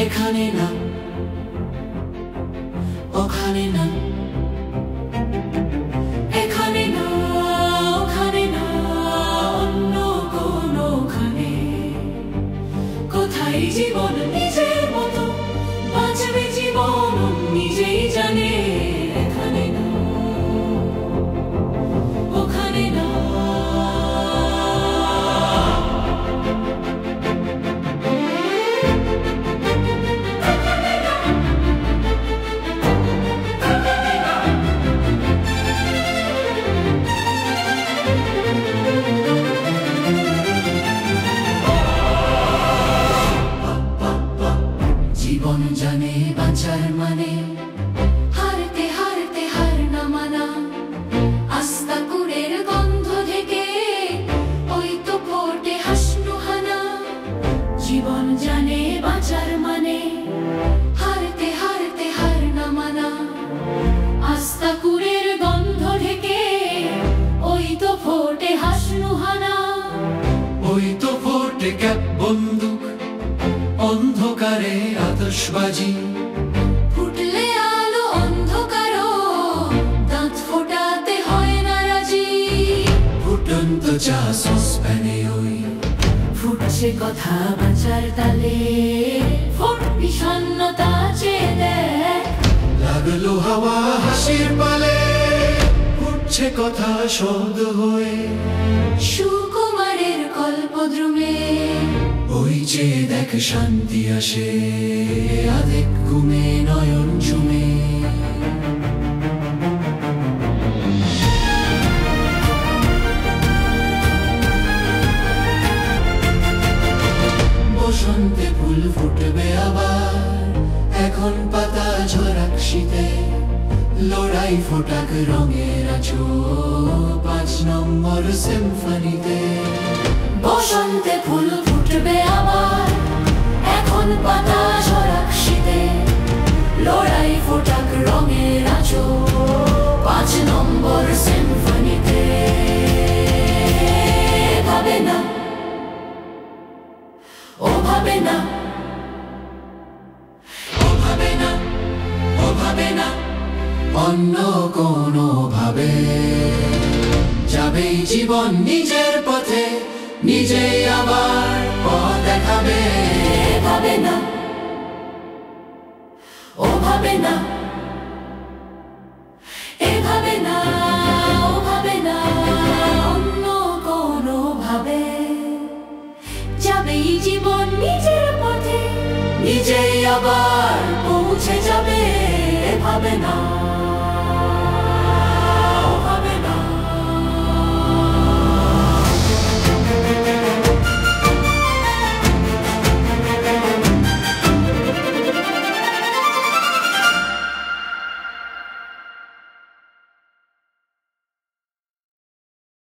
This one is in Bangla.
এখানে না ওখানে না এখানে না ওখানে না অন্য কোনোখানে কোথায় জীবন নিজের মতো বাঁচবে জীবন নিজেই জানে এখানে না ওখানে না জীবন জানে বাঁচার মানে হারতে হারতে হার না মানা আস্তা কুড়ের গন্ধ ঢেকে ওই তো ফোটে হাসনু হানা জীবন জানে বাঁচার মানে হারতে হারতে হার না মানা আস্তা কুড়ের গন্ধ ঢেকে ওই তো ফোটে হাসনু হানা ওই তো ফোটে ক্যাপ বন্দুক অন্ধকারে আতশবাজি ফুটলে আলো অন্ধকারও দাঁত ফোটাতে হয় না রাজি ফুটন্ত চা সসপ্যানে ওই ফুটছে কথা বাঁচার তালে ফোট বিষণ্ণতা চেয়ে দেখ লাগলো হাওয়া হাসির পালে ফুটছে কথা শব্দ হয়ে সুকুমারের কল্পদ্রুমে ওই যে দেখ শান্তি আসে আধেক ঘুমে নয়ন ঝুমে বসন্তে ফুল ফুটবে আবার এখন পাতা ঝরাক শীতে লড়াই ফোটাক রঙের আছো 5 নম্বর সিম্ফনিতে বসন্তে ফুল ফুটবে আবার এখন পাতা ঝরাক শীতে লড়াই ফোটাক রঙের আছো 5 নম্বর সিম্ফনিতে ভাবে না ও ভাবে না ও ভাবে না ও ভাবে না অন্য কোনো ভাবে যাবেই জীবন নিজের পথে নিজেই আবার পথ দেখাবে ভাবে না ও ভাবে না এ ভাবে না ও ভাবে না অন্য কোনো ভাবে যাবেই জীবন নিজের পথে নিজেই আবার পৌঁছে যাবে ভাবে না।